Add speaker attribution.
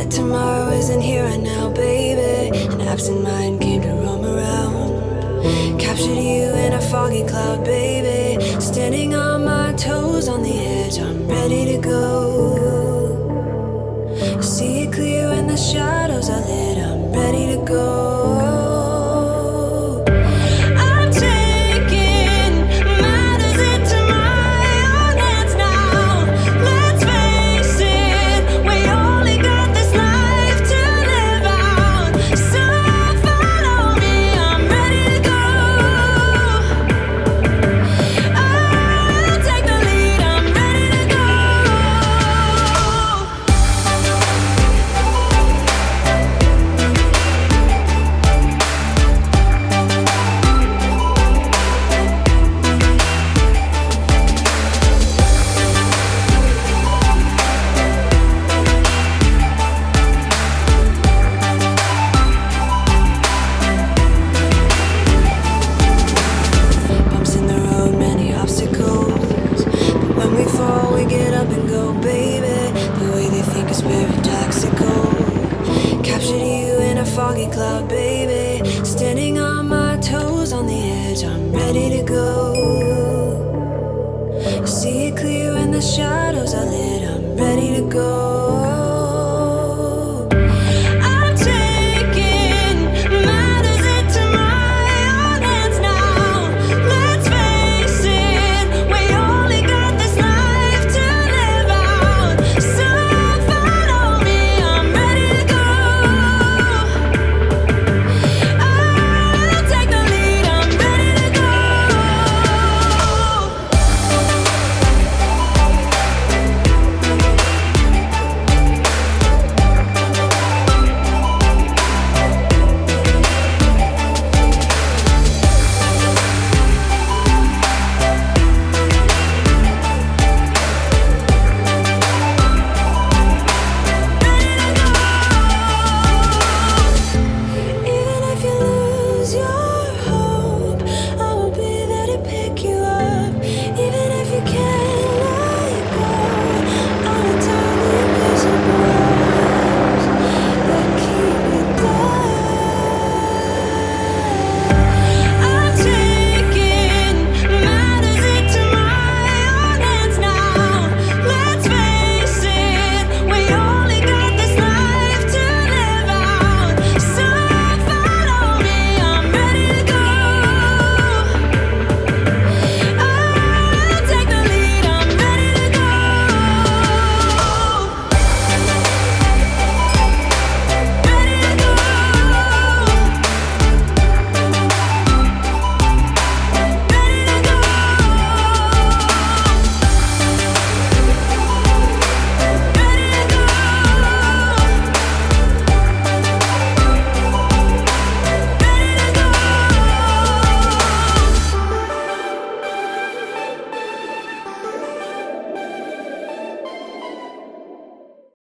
Speaker 1: that tomorrow isn't here right now, baby. An absent mind came to roam around. Captured you in a foggy cloud, baby. Standing on my toes on the edge, I'm ready to go. See it clear when the shadows are lit, I'm ready to go. Foggy cloud, baby. Standing on my toes on the edge, I'm ready to go. See it clear in the shadow.